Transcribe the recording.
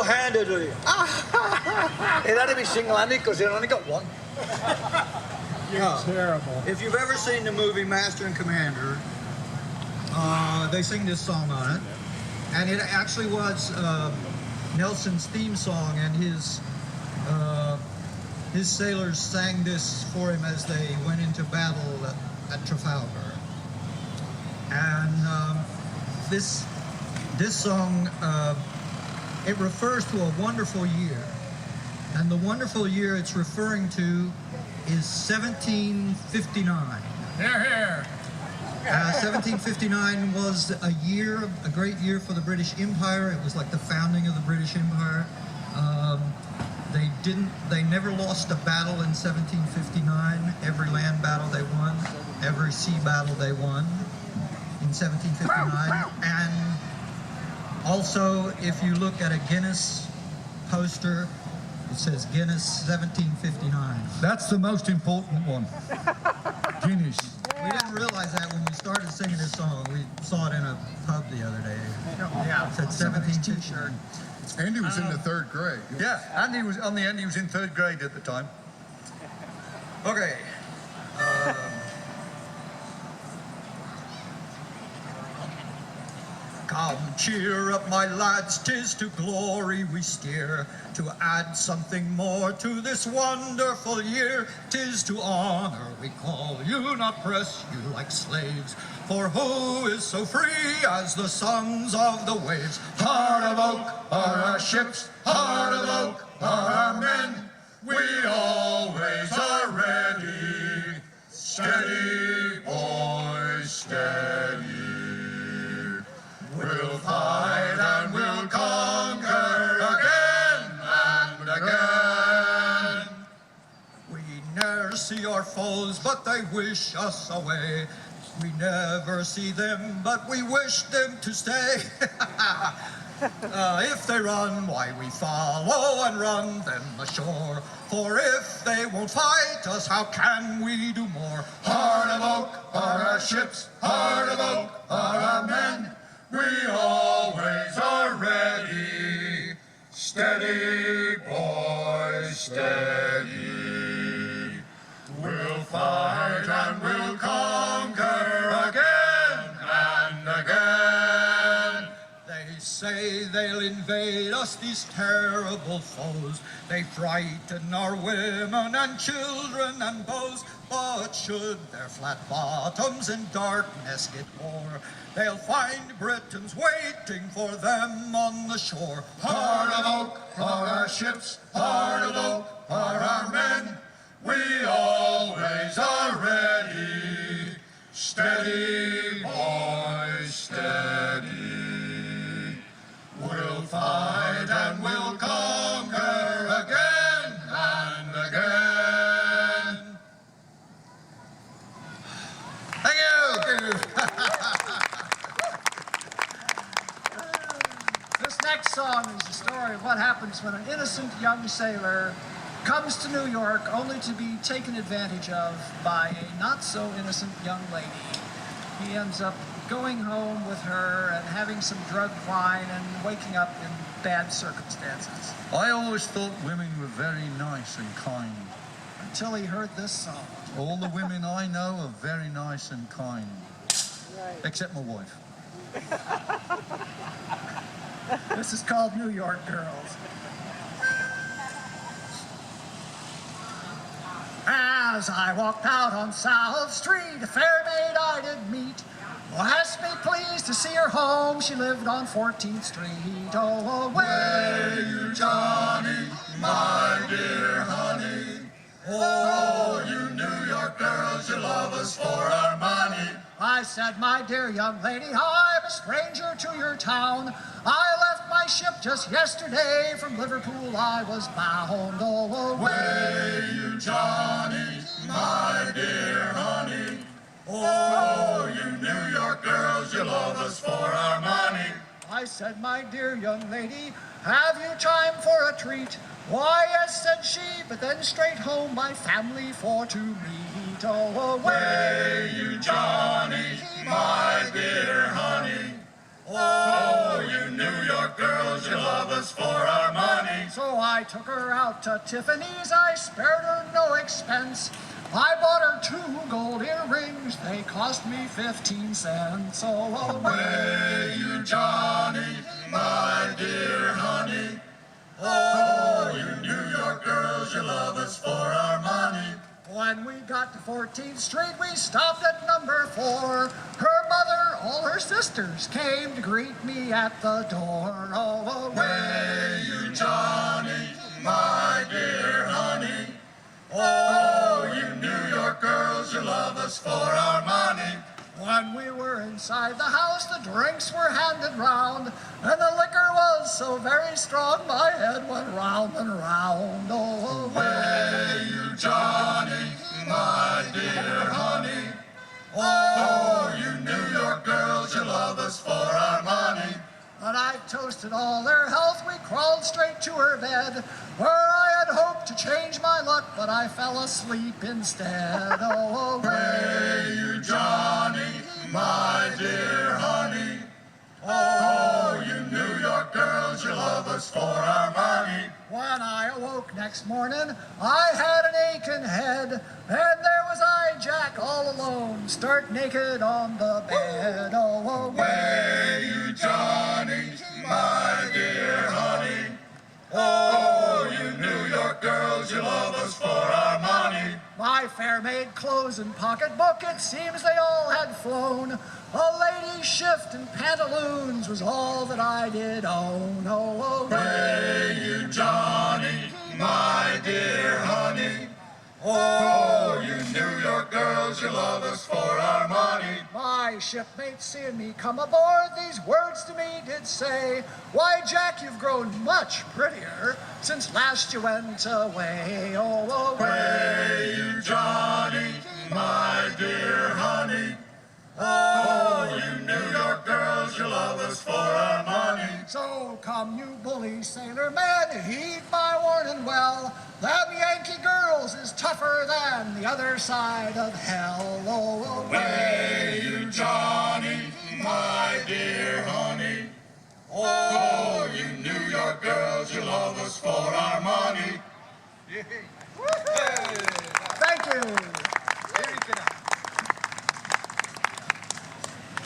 Handedly. It had to be single-handed because it only got one. You're terrible. If you've ever seen the movie Master and Commander, they sing this song on it, and it actually was Nelson's theme song, and his sailors sang this for him as they went into battle at Trafalgar. And this song. It refers to a wonderful year, and the wonderful year it's referring to is 1759. Here, here. 1759 was a great year for the British Empire. It was like the founding of the British Empire. They never lost a battle in 1759. Every land battle they won, every sea battle they won in 1759, and also, if you look at a Guinness poster, it says Guinness 1759. That's the most important one. Guinness. We didn't realize that when we started singing this song. We saw it in a pub the other day. Yeah, It said 1759. Andy was in the third grade. Yeah, Andy was on the end. He was in third grade at the time. Okay. Come, cheer up, my lads, 'tis to glory we steer, to add something more to this wonderful year. 'Tis to honor we call you, not press you like slaves, for who is so free as the sons of the waves? Heart of oak are our ships, heart of oak are our men. We always are ready. Steady, boys, steady. We'll fight and we'll conquer again and again. We ne'er see our foes, but they wish us away. We never see them, but we wish them to stay. If they run, why we follow and run them ashore. For if they won't fight us, how can we do more? Heart of oak are our ships, heart of oak are our men. We always are ready. Steady, boys, steady. We'll fight and we'll conquer again and again. They say they'll invade us, these terrible foes. They frighten our women and children and beaux. But should their flat bottoms in darkness get o'er, they'll find Britons waiting for them on the shore. Heart of oak are our ships, heart of oak are our men. We always are ready. Steady, boys, steady. We'll fight and we'll conquer again and again. Thank you! This next song is the story of what happens when an innocent young sailor comes to New York only to be taken advantage of by a not-so-innocent young lady. He ends up going home with her and having some drugged wine and waking up in bad circumstances. I always thought women were very nice and kind. Until he heard this song. All the women I know are very nice and kind. Right. Except my wife. This is called New York Girls. As I walked out on South Street, a fair maid I did meet, who asked me please to see her home. She lived on 14th Street. Oh, away, you Johnny, my dear honey. Oh, you New York girls, you love us for our money. I said, my dear young lady, I'm a stranger to your town. I left my ship just yesterday. From Liverpool I was bound. Oh, away, you Johnny, my dear honey. Oh, you New York girls, you love us for our money. I said, my dear young lady, have you time for a treat? Why, yes, said she, but then straight home my family for to meet. Oh, away, you Johnny, my dear honey. Oh, you New York girls, you love us for our So I took her out to Tiffany's, I spared her no expense. I bought her 2 gold earrings, they cost me 15 cents. Oh, away you Johnny, my dear honey. Oh, you New York girls, you love us for our money. When we got to 14th Street, we stopped at number 4. Her mother, all her sisters came to greet me at the door. Oh, away you Johnny, my dear honey. Oh, you New York girls, you love us for our money. When we were inside the house, the drinks were handed round, and the liquor was so very strong, my head went round and round. Oh, away you Johnny, my dear honey. Oh, you New York girls, you love us for our money. But I toasted all their health, we crawled straight to her bed, where I had hoped to change my luck, but I fell asleep instead. Oh, away you Johnny, my dear honey. Oh, you New York girls, you love us for our money. When I awoke next morning, I had an aching head, and there was I, Jack, all alone, stark naked on the bed. Oh, away you Johnny, my dear honey. Oh, you New York girls, you love us for our money. My fair maid clothes and pocketbook, it seems they all had flown. A lady's shift and pantaloons was all that I did own. Oh, away you Johnny, my dear honey. Oh, you New York girls, you love us for our money. My shipmates seeing me come aboard, these words to me did say, why, Jack, you've grown much prettier since last you went away. Oh, away you Johnny, my dear honey. Oh, you New York girls, you love us for our money. So come, you bully sailor man, heed my warning well. Them Yankee girls is tougher than the other side of hell. Oh, away you Johnny, my dear honey. Oh, you New York girls, you love us for our money. Thank you.